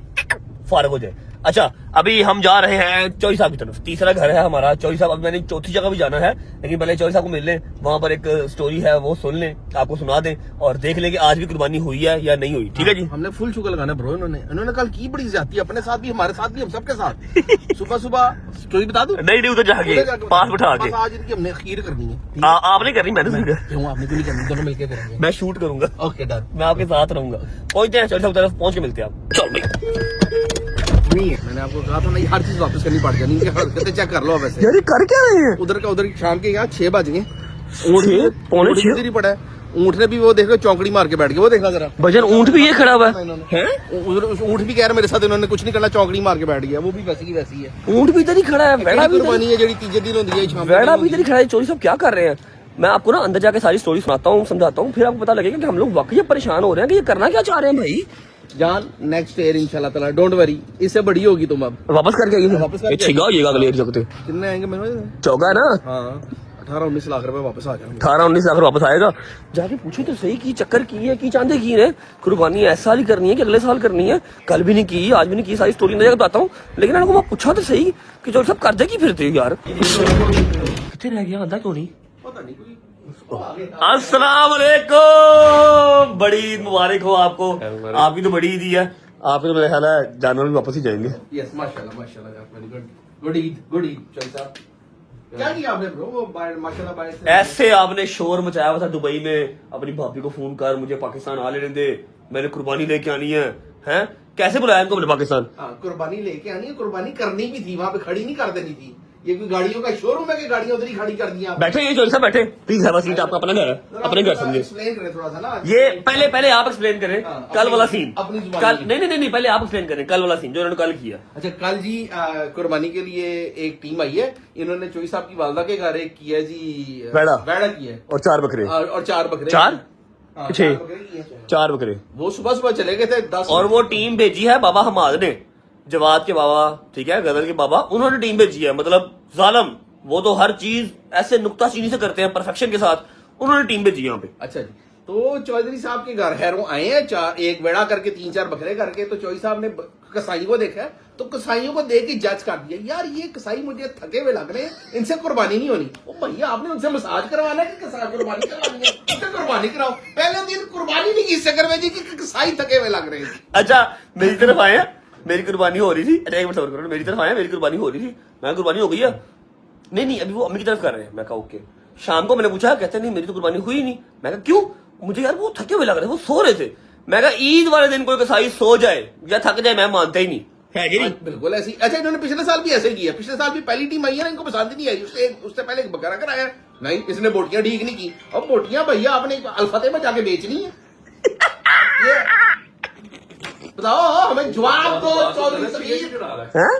फारग हो जाए। अच्छा अभी हम जा रहे हैं चौधरी साहब की तरफ। तीसरा घर है हमारा चौधरी साहब। अब मैंने चौथी जगह भी जाना है, लेकिन पहले चौधरी साहब को मिल लें, वहां पर एक स्टोरी है वो सुन लें, आपको सुना दें और देख लें कि आज भी कुर्बानी हुई है या नहीं हुई। ठीक है जी। हमने फुल शुक्र लगाना ब्रो। इन्होंने कल की बड़ी ज्यादती अपने साथ भी, हमारे साथ भी, हम सबके साथ। सुबह सुबह स्टोरी बता दूं? नहीं उधर जाके पास बिठा के। आज इनकी हमने खीर करनी है। आप नहीं करनी, मैंने क्यों आपने क्यों नहीं करनी? दोनों मिलकर करेंगे। मैं शूट करूंगा। Okay done. मैं आपके साथ रहूंगा। पहुंचते हैं चौधरी साहब तरफ, पहुंच के मिलते हैं आप। चल भाई। नहीं है, मैंने आपको कहा था ना, हर चीज वापस करनी पड़ जानी। इनकी हरकतें चेक कर लो वैसे। यार कर क्या रहे हैं? उधर का उधर शाम के यहाँ 6 बज गए। 6:45 ही पड़ा है। ऊँट ने भी वो देख लो चौकड़ी मार के बैठ गया। वो देखना जरा भजन, ऊँट भी ये खड़ा हुआ है। उधर ऊँट भी कह रहा मेरे साथ इन्होंने कुछ नहीं करना, चौकड़ी मार के बैठ गया। वो भी वैसी की वैसी है। ऊँट भी इधर ही खड़ा है, वेड़ा भी कुर्बानी है जेडी तीजे दिन होती है शाम को। वेड़ा भी इधर ही खड़ा है। चौधरी साहब क्या कर रहे हैं? मैं आपको ना अंदर जाके सारी स्टोरी सुनाता हूँ, समझाता हूँ, फिर आपको पता लगेगा कि हम लोग वाकई परेशान हो रहे हैं कि ये करना क्या चाह रहे हैं भाई। जान नेक्स्ट ईयर इंशाल्लाह ताला, डोंट वरी, इससे बड़ी होगी तुम। अब वापस करके आइए, वापस करके छिगा होइएगा अगले एक जगते। कितने आएंगे मेरे? चौका है ना? हाँ 18-19 लाख रुपए वापस आ जाएंगे। 18-19 लाख वापस आएगा। जाके पूछो तो सही की चक्कर की है, की चांदे की है। कुर्बानी ऐसा साल ही करनी है कि अगले साल करनी है? कल भी नहीं की, आज भी नहीं की। सारी स्टोरी अंदर जाकर बताता हूँ, लेकिन आपको मैं पूछा तो सही कि जो सब कर दे की फिरते हो यार। कितने रह गया आधा क्यों नहीं? पता नहीं, कोई अस्सलाम वालेकुम, बड़ी ईद मुबारक हो आपको। आपकी तो बड़ी ईद ही है, आपके तो मेरे ख्याल है जानवर भी वापस ही जाएंगे। यस माशाल्लाह माशाल्लाह वेरी गुड गुड ईद चल साहब। क्या किया आपने ब्रो वो माशाल्लाह बाय से ऐसे आपने शोर मचाया हुआ था दुबई में, अपनी भाभी को फोन कर मुझे पाकिस्तान आ लेने दे, मैंने कुर्बानी लेके आनी है। हैं कैसे बुलाया इनको मैंने पाकिस्तान? हाँ कुर्बानी लेके आनी है, कुर्बानी करनी भी थी, वहां पे खड़ी नहीं कर देनी थी। ये कोई गाड़ियों का शोरूम है कि गाड़ियां उधर ही खड़ी कर दी आपने? बैठे ये चोरी साहब बैठे, प्लीज हैव अ सीट, आपका अपना घर है, अपने घर समझिए। एक्सप्लेन करें थोड़ा सा ना ये पहले आप एक्सप्लेन करें हाँ, कल वाला सीन। अपनी जुबानी कल में। नहीं पहले आप एक्सप्लेन करें कल वाला सीन जो उन्होंने कल किया। अच्छा कल जी कुर्बानी के लिए एक टीम आई है, इन्होंने चोई साहब की वालदा के घर एक किया जी वेड़ा। वेड़ा किया है और 4 बकरे, और 4 बकरे। चार? हाँ, छह। 4 बकरे किए हैं। 4 बकरे। वो सुबह सुबह चले गए थे 10 और वो टीम भेजी है बाबा हमाद ने, जवाद के बाबा, ठीक है, गदर के बाबा, उन्होंने टीम भेजी है। मतलब जालम, वो तो हर चीज ऐसे नुक्ताचीनी से करते हैं परफेक्शन के साथ, उन्होंने टीम भेजी है यहाँ पे। अच्छा जी, तो चौधरी साहब के घर हैरों आए हैं 4 एक वेड़ा करके 3-4 बकरे करके। तो चौधरी साहब ने कसाई को देखा है, तो कसाईयों को देख के जज कर दिया, यार ये कसाई मुझे थके हुए लग रहे हैं, इनसे कुर्बानी नहीं होनी। ओ भैया आपने उनसे मसाज करवाना है कि कसाई कुर्बानी करवानी है? उनसे कुर्बानी कराओ। पहले दिन कुर्बानी नहीं की इस चक्कर में जी कि कसाई थके हुए लग रहे हैं। अच्छा मेरी तरफ आए हैं, मेरी कुर्बानी हो रही थी। अच्छा एक मिनट सबर करो, मेरी तरफ आए हैं, मेरी कुर्बानी हो रही थी, मैं कुर्बानी हो गई है। नहीं अभी वो अम्मी की तरफ कर रहे हैं। मैं कहा ओके। शाम को मैंने पूछा, कहते नहीं मेरी तो कुर्बानी हुई नहीं। मैं कहा क्यों? मुझे यार वो थके हुए लग रहे थे, वो सो रहे थे। मैं कहा ईद वाले दिन कोई कसाई सो जाए या थक जाए मैं मानता ही नहीं है जी। बिल्कुल ऐसी। अच्छा इन्होंने पिछले साल भी ऐसे ही किया, पिछले साल भी पहली टीम आई है ना, इनको पसंद नहीं आई, उससे पहले एक बकरा कराया नहीं, इसने बोटियां ठीक नहीं की। अब बोटियां भैया आपने अल्फाते में जाके बेचनी है। ये बताओ हमें जवाब दो चौधरी समीर। हैं?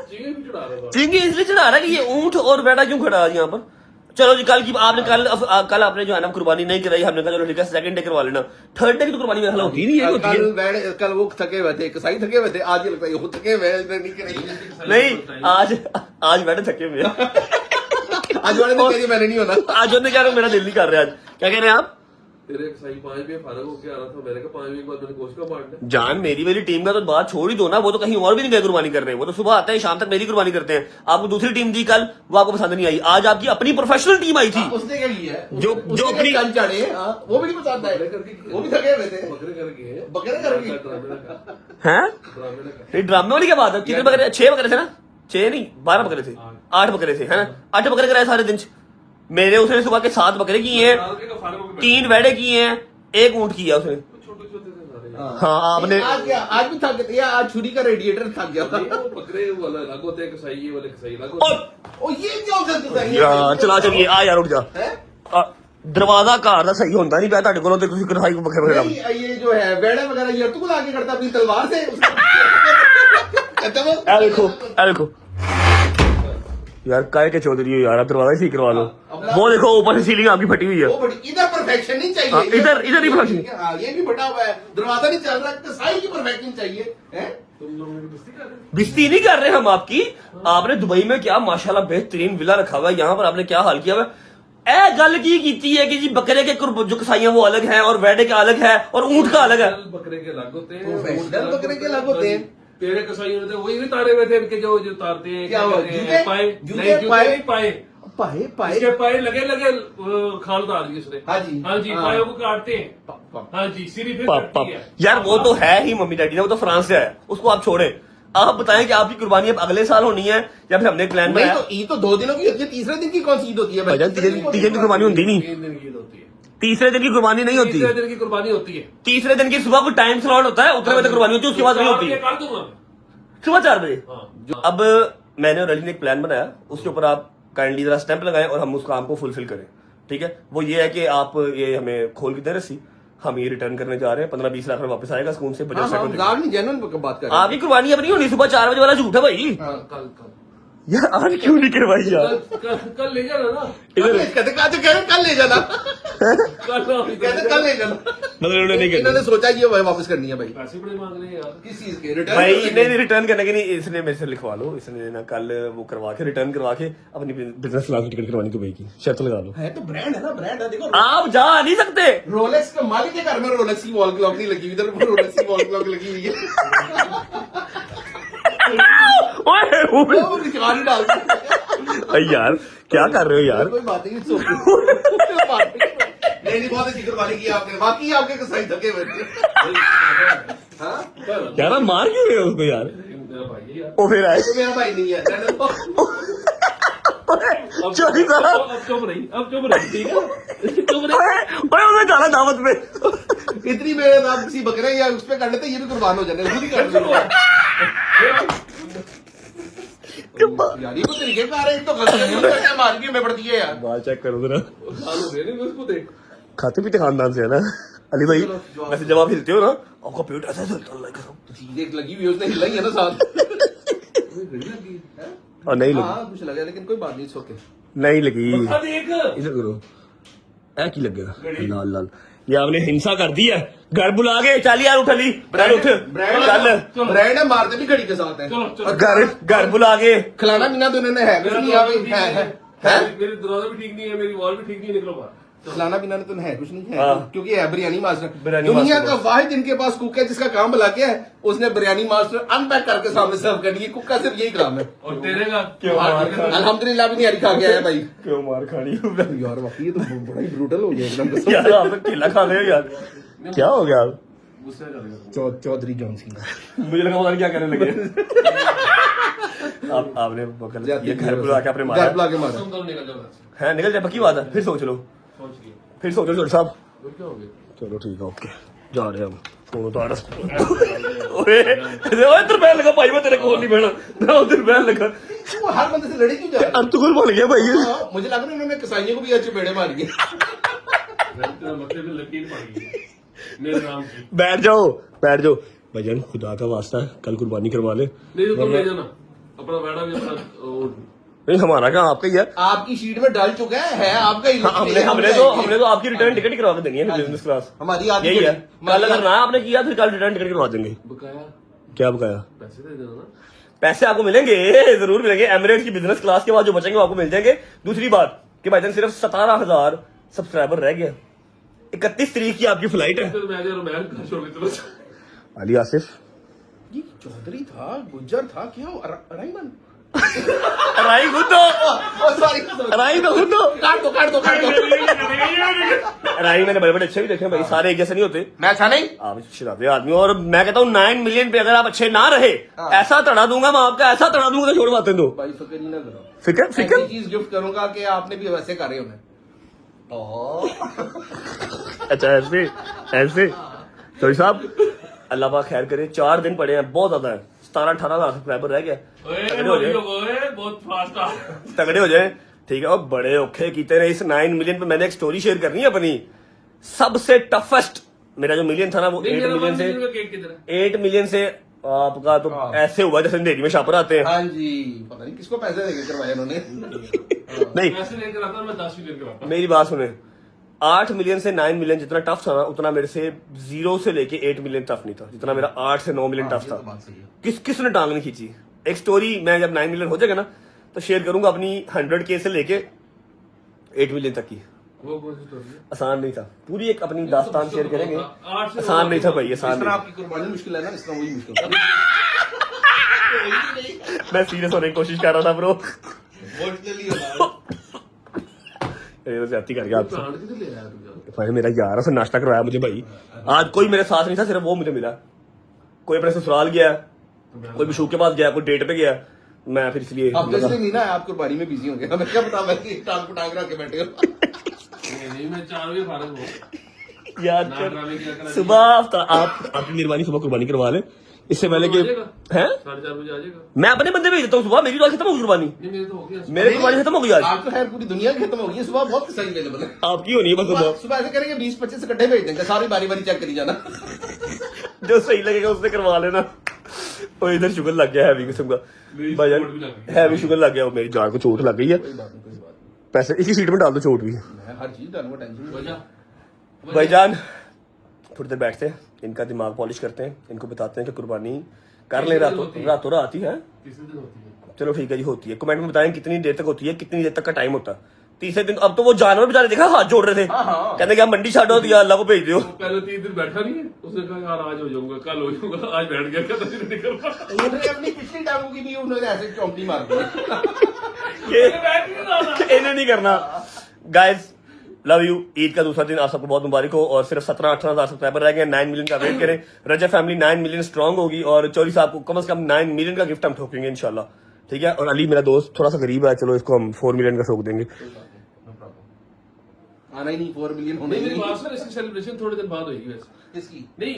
चिंगी इसलिए चढ़ा रहा है कि ये ऊंट और बेटा क्यों खड़ा है यहाँ पर। चलो जी कल की आपने कल आपने जो है ना कुर्बानी नहीं कराई, हमने कहा चलो ठीक है सेकंड डे करवा लेना, थर्ड डे की तो कुर्बानी मेरा ख्याल होती नहीं है। कल वो थके हुए थे, कसाई थके हुए थे, आज ये लगता है वो थके हुए नहीं कराई। नहीं आज बैठे थके हुए हैं। आज वाले दिन मैंने नहीं होना। आज उन्होंने क्या मेरा दिल नहीं कर रहा। आज क्या कह रहे हैं आप? तेरे कसाई 5 बजे फारग होके आ रहा था, मैंने कहा 5 बजे के बाद मैंने गोश्त का बांटना। जान मेरी टीम का तो बात छोड़ ही दो ना, वो तो कहीं और भी नहीं गए कुर्बानी कर रहे हैं, वो तो सुबह आते हैं शाम तक मेरी कुर्बानी करते हैं। आपको दूसरी टीम दी कल, वो आपको पसंद नहीं आई। आज आपकी अपनी प्रोफेशनल टीम आई थी, उसने क्या किया है? जो अपनी कल चढ़े वो भी नहीं पसंद आए, वो भी थके हुए थे। बकरे करके बकरे करके हैं? नहीं ड्रामे वाली क्या बात है? कितने बकरे? 6 बकरे थे ना? 6 नहीं 12 बकरे थे, 8 बकरे थे, है ना? 8 बकरे कराए सारे दिन। मेरे उसने सुबह के 7 बकरे किए हैं, 3 वेड़े किए हैं, 1 ऊंट किया उसने। छोटे छोटे थे सारे। हाँ आपने आज क्या आज भी थक गए, आज छुरी का रेडिएटर थक गया था। वो बकरे वाला अलग होते हैं, कसाई ये वाले कसाई अलग होते हैं। ओ ये क्यों करते हैं यार चला चलिए आ यार उठ जा। हैं? दरवाजा घर का सही होता नहीं पाया ਤੁਹਾਡੇ ਕੋਲੋਂ ਤੇ ਤੁਸੀਂ ਕਸਾਈ को बकरे बकरे नहीं, ये जो है वेड़ा वगैरह ये तू आगे करता अपनी तलवार से ए देखो यार काय के चौधरी हो यार, आप दरवाजा ही ठीक करवा लो। वो देखो ऊपर से सीलिंग आपकी फटी हुई है। वो बड़ी इधर परफेक्शन नहीं चाहिए। हाँ, इधर ही perfection। हाँ, ये भी फटा हुआ है, दरवाजा नहीं चल रहा, कसाई की परफेक्शन चाहिए हैं? तुम लोग मेरी दोस्ती कर रहे हो? बिस्ती नहीं कर रहे हम आपकी। आपने दुबई में क्या माशाल्लाह बेहतरीन विला रखा हुआ है, यहाँ पर आपने क्या हाल किया हुआ है। ए गल की कीती है कि जी बकरे के जो कसाइयां वो अलग हैं और वेड़े के अलग है और ऊंट का अलग है। बकरे के अलग होते हैं, प्रोफेशनल बकरे के अलग होते हैं। तेरे कसाइयों ने तो वही नहीं तारे हुए थे कि जो तारते हैं। क्या हुआ? कहते हैं, जूते? पाए जूते, नहीं, जूते पाए? नहीं, पाए पाए पाए इसके पाए लगे खाल उतार दी उसने। हाँ जी, हाँ जी, हाँ। पायों को काटते हैं। हाँ जी, सिरी फिर पाप कटती है। यार वो तो है ही मम्मी डैडी ने, वो तो फ्रांस से है, उसको आप छोड़े। आप बताएं कि आपकी कुर्बानी अब अगले साल होनी है या फिर हमने प्लान नहीं बनाया? तो ईद तो 2 दिनों की होती है, तीसरे दिन की कौन सी ईद होती है भाई? भाईजान तीसरे दिन की कुर्बानी होती नहीं, 3 दिन की ईद होती है, तीसरे दिन की कुर्बानी नहीं होती। 3 दिन की कुर्बानी होती है। तीसरे दिन की सुबह को टाइम स्लॉट होता है, उतने बजे तक कुर्बानी होती है, उसके बाद नहीं होती ये है। कर दूंगा। सुबह 4 बजे। हाँ। अब मैंने और अली ने एक प्लान बनाया, उसके ऊपर आप काइंडली जरा स्टैंप लगाएं और हम उस काम को फुलफिल करें। ठीक है, वो ये है कि आप ये हमें खोल के दें रस्सी, हम ये रिटर्न करने जा रहे हैं, 15-20 लाख में वापस आएगा स्कूल से, बजट हाँ, सेट हो हाँ, जाएगा। मजाक नहीं, जेन्युइन बात कर रहे हैं। आपकी कुर्बानी अब नहीं होनी, सुबह 4 बजे वाला झूठ है भाई। हाँ। कल यार आज क्यों नहीं करवाई यार? कल ले जाना ना। इधर कहते कल ले जाना, कहते कल ले जाना। मतलब उन्होंने नहीं इन्होंने करनी सोचा ये वापस करनी है भाई। पैसे बड़े मांग रहे हैं यार। किस चीज के? रिटर्न भाई करने नहीं रिटर्न करने के नहीं, इसने मेरे से लिखवा लो, इसने ना कल वो करवा के रिटर्न करवा के अपनी बिजनेस क्लास टिकट करवानी दुबई की शर्त लगा लो। है तो ब्रांड है ना, ब्रांड है। देखो आप जा नहीं सकते। रोलेक्स का मालिक के घर में रोलेक्स की वॉल क्लॉक नहीं लगी हुई, इधर रोलेक्स की वॉल क्लॉक लगी हुई है। ओए वो निकाल ही डालते हैं। यार क्या कर रहे हो यार? कोई बात नहीं, it's okay। कोई बात नहीं। नहीं बहुत अच्छी कुर्बानी की आपने, वाकई आपके कसाई थके हुए थे। हाँ यार मार क्यों रहे हो उसको यार? मेरा भाई है यार। वो फिर आए तो मेरा भाई नहीं है, रहने दो। चोरी साहब अब चुप रही, ठीक है? चुप रही। ओए उन्हें जाना दावत में। इतनी मेहनत आप किसी बकरे या उस पे कर लेते, ये भी कुर्बान हो जाने, खुद ही कर लो यार। ये तो तरीके कार है, तो गलत नहीं है, मार के में पड़ती है यार। बाल चेक करो जरा, साल हो गए नहीं मैं उसको देख। खाते पीते खानदान से है ना अली भाई? वैसे जब आप हिलते हो ना आपका पेट ऐसा चलता है चीजें लगी हुई है, उसने हिलाई है ना साथ। और नहीं लगी, हाँ कुछ लगा, लेकिन कोई बात नहीं, ओके। नहीं लगी। देख इधर करो, ऐ की लगेगा लाल लाल। ये आपने हिंसा कर दी है, घर बुला के चल यार, उठ अली चल उठ चल। ब्रांड है, मारते भी घड़ी के साथ है। चलो घर बुला के खिलाना पीना तो इन्होंने है कुछ नहीं, यहाँ पे है मेरी दरवाजा भी ठीक नहीं है, मेरी वॉल भी ठीक नहीं है, निकलो बाहर। खिलाना पीना तो है कुछ नहीं है, हाँ। क्योंकि है बिरयानी मास्टर। बिरयानी दुनिया मास्टर का वाहिद इनके पास कुक है जिसका काम भला क्या है, उसने बिरयानी मास्टर अनपैक करके सामने सर्व कर दी। कुक का सिर्फ यही काम है। और तेरे का क्यों मार खा अल्हम्दुलिल्लाह भी नहीं खा के आया भाई। क्यों मार खानी यार वाकई ये तो बड़ा ही ब्रूटल हो गया एकदम। यार आप केला खा रहे हो यार, क्या हो गया आप? गुस्सा कर रहा है। चौधरी जॉन सिंह मुझे लगा पता नहीं क्या करने लगे। आपने ये घर बुला के आपने मारा घर बुला के मारा। तुम दोनों निकल जाओ घर से। है, निकल जाए पक्की बात है। फिर सोच लो, सोच लिया। फिर सोचो छोटे साहब। वो क्या हो गया? चलो ठीक है, ओके जा रहे हैं हम। फोन उतार। ओए इधर बैठ लगा भाई, मैं तेरे को नहीं बैठा ना, उधर बैठ लगा। वो हर बंदे से लड़े क्यों जा रहे हैं? अंतुकुल बोल गया भाई ये। हाँ, मुझे लग रहा है उन्होंने कसाईयों को भी अच्छे पेड़े मार दिए। तेरा मतलब में लकीर पड़ गई है मेरे नाम की। बैठ जाओ भाईजान, खुदा का वास्ता है, कल कुर्बानी करवा ले। नहीं तो तुम ले जाना अपना बैठा भी अपना नहीं हमारा क्या आपका ही है। आपकी शीट में डाल चुका है आपका ही। हमने तो आपकी रिटर्न टिकट करवा के देनी है बिजनेस क्लास। हमारी आदमी यही है, कल अगर ना आपने किया फिर कल रिटर्न टिकट करवा देंगे। बकाया क्या बकाया? पैसे दे देना ना। पैसे आपको मिलेंगे, जरूर मिलेंगे। एमिरेट्स की बिजनेस क्लास के बाद जो बचेंगे वो आपको मिल जाएंगे। दूसरी बात कि भाईजान सिर्फ 17,000 सब्सक्राइबर रह गया। 31 तारीख की आपकी फ्लाइट है। फिर मैं घर छोड़ के चलो। अली आसिफ ये चौधरी था, गुज्जर था, क्या राईमन? राई खुद सॉरी राई तो खुद काट दो। राई मैंने बड़े बड़े अच्छे भी देखे भाई, सारे एक जैसे नहीं होते। मैं अच्छा नहीं। आप शराबे आदमी, और मैं कहता हूँ 9 मिलियन पे अगर आप अच्छे ना रहे, ऐसा तड़ा दूंगा मैं आपका, ऐसा तड़ा दूंगा छोड़ बातें दो। भाई फिक्र नहीं ना करो, फिक्र ऐसी चीज गिफ्ट करूंगा कि आपने भी वैसे करे उन्हें। अच्छा ऐसे तो साहब अल्लाह पाक खैर करे। 4 दिन पड़े हैं, बहुत ज्यादा है। 17-18,000 सब्सक्राइबर रह गया। तगड़े हो जाए, बहुत फास्ट तगड़े हो जाए, ठीक है। और बड़े औखे कीते रहे। इस 9 मिलियन पे मैंने एक स्टोरी शेयर करनी है अपनी। सबसे टफेस्ट मेरा जो मिलियन था ना, वो 8 मिलियन से आपका तो ऐसे हुआ जैसे अंधेरी में शापर आते हैं। हाँ जी, पता नहीं किसको पैसे देके करवाए उन्होंने। नहीं पैसे लेकर आता मैं 10 भी लेकर आता। मेरी बात सुने, 8 मिलियन से 9 मिलियन जितना टफ था ना, उतना मेरे से 0 से लेके 8 मिलियन टफ नहीं था जितना मेरा 8 से 9 मिलियन टफ था। किसने टांग नहीं खींची। एक स्टोरी मैं जब 9 मिलियन हो जाएगा ना तो शेयर करूंगा अपनी 100K से लेके 8 मिलियन तक की। वो कौन सी स्टोरी है? आसान नहीं था, पूरी एक अपनी दास्तान शेयर करेंगे। आसान नहीं था भाई, आसान जिस तरह नहीं। आपकी कुर्बानी मुश्किल है ना, इस तरह वही मुश्किल था। मैं सीरियस होने की कोशिश कर रहा था ब्रो। इमोशनली होना ये ज्यादती कर गया आपसे प्लांट किधर ले आया तू यार? भाई। मेरा यार उसने नाश्ता करवाया मुझे भाई। आज कोई मेरे साथ नहीं था, सिर्फ वो मुझे मिला। कोई अपने ससुराल गया, कोई बिशू के पास गया, कोई डेट पे गया। मैं फिर इसलिए आप जैसे नहीं ना, आप कुर्बानी में बिजी होंगे। हमें क्या पता, मैं टांग पटांग रख के बैठे हो। नहीं मैं 4 बजे फारग हूँ। याद ना ड्रामे किया कर करा। सुबह आप आपकी मेहरबानी सुबह कुर्बानी करवा ले, इससे पहले कि है 4:30 बजे आ जाएगा। मैं अपने बंदे भेज देता हूँ सुबह। मेरी तो आज खत्म होगी कुर्बानी, नहीं मेरे तो हो गया। मेरी कुर्बानी खत्म हो गई आज। आज तो खैर पूरी दुनिया की खत्म हो गई है, सुबह बहुत सही अवेलेबल है। आपकी होनी है बस सुबह। सुबह ऐसे करेंगे 20-25 इकट्ठे भेज देंगे, सारी बारी बारी चेक करी जाना। जो सही लगेगा उससे करवा लेना। और इधर शुगर लग गया हैवी किस्म का भाईजान, हैवी शुगर लग गया। वो मेरी जान को चोट लग गई है। पैसे इसी सीट में डाल दो, चोट भी। मैं हर चीज डालूंगा, टेंशन नहीं। भाईजान थोड़ी देर बैठते हैं, इनका दिमाग पॉलिश करते हैं, इनको बताते हैं कि कुर्बानी कर ले रातों रात ही है। तीसरे दिन होती है। चलो ठीक है जी, होती है। कमेंट में बताएं कितनी देर तक होती है, कितनी देर तक का टाइम होता है। तीसरे दिन अब तो वो जानवर बेचारे देखा हाथ जोड़ रहे थे, कहते क्या मंडी छाड़ो दिया, अल्लाह को भेज दो। पहले 3 दिन बैठा नहीं है, उसने कहा यार आज हो जाऊंगा, कल हो जाऊंगा, आज बैठ गया, कल नहीं निकल पाया। उन्होंने अपनी पिछली टांगों की भी उन्होंने ऐसे चौंकड़ी मार दी। ये इन्हें नहीं करना गाइस। Love you. ईद का दूसरा दिन आप सबको बहुत मुबारक हो। और सिर्फ 17-18 सब्सक्राइबर रह गए, 9 मिलियन का वेट करें। रजब फैमिली 9 मिलियन स्ट्रांग होगी और चौधरी साहब को कम से कम 9 मिलियन का गिफ्ट हम ठोकेंगे इंशाल्लाह, ठीक है। और अली मेरा दोस्त थोड़ा सा गरीब है, चलो इसको हम 4 मिलियन का ठोक देंगे। आना ही नहीं, 4 मिलियन होने नहीं मेरी नहीं। बात सुन, इसकी सेलिब्रेशन थोड़े दिन बाद होगी वैसे। इसकी नहीं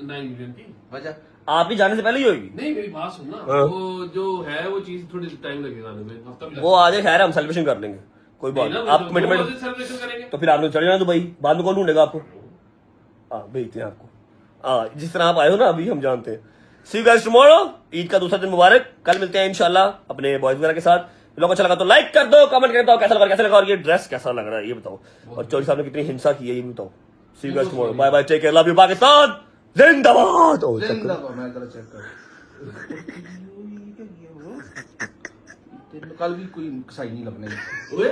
9 मिलियन की वजह आप ही जाने से पहले ही होगी नहीं, मेरी बात सुन ना, हाँ। वो जो है वो चीज थोड़ी टाइम लगेगा आने में, हफ्ता भी वो आज खैर हम सेलिब्रेशन कर लेंगे, कोई बात नहीं। आप कमिटमेंट सेलिब्रेशन करेंगे। तो फिर आप लोग चले जाना दुबई, बाद में कौन ढूंढेगा आपको? हाँ भेजते हैं आपको। जिस तरह आप आए हो ना अभी, हम जानते हैं। सी यू गाइस टुमारो। ईद का दूसरा दिन मुबारक। कल मिलते हैं इंशाल्लाह अपने बॉयज वगैरह के साथ। लोग अच्छा लगा तो लाइक कर दो, कमेंट कर दो कैसा लगा और ये ड्रेस कैसा लग रहा है ये बताओ। और चौधरी साहब ने कितनी हिंसा की है ये भी बताओ। See you guys tomorrow. Bye bye, take care, love you Pakistan जिंदाबाद। ओ, चेक करो। जिंदा मैं जरा चेक कर। कल भी कोई कसाई नहीं लगने। ओए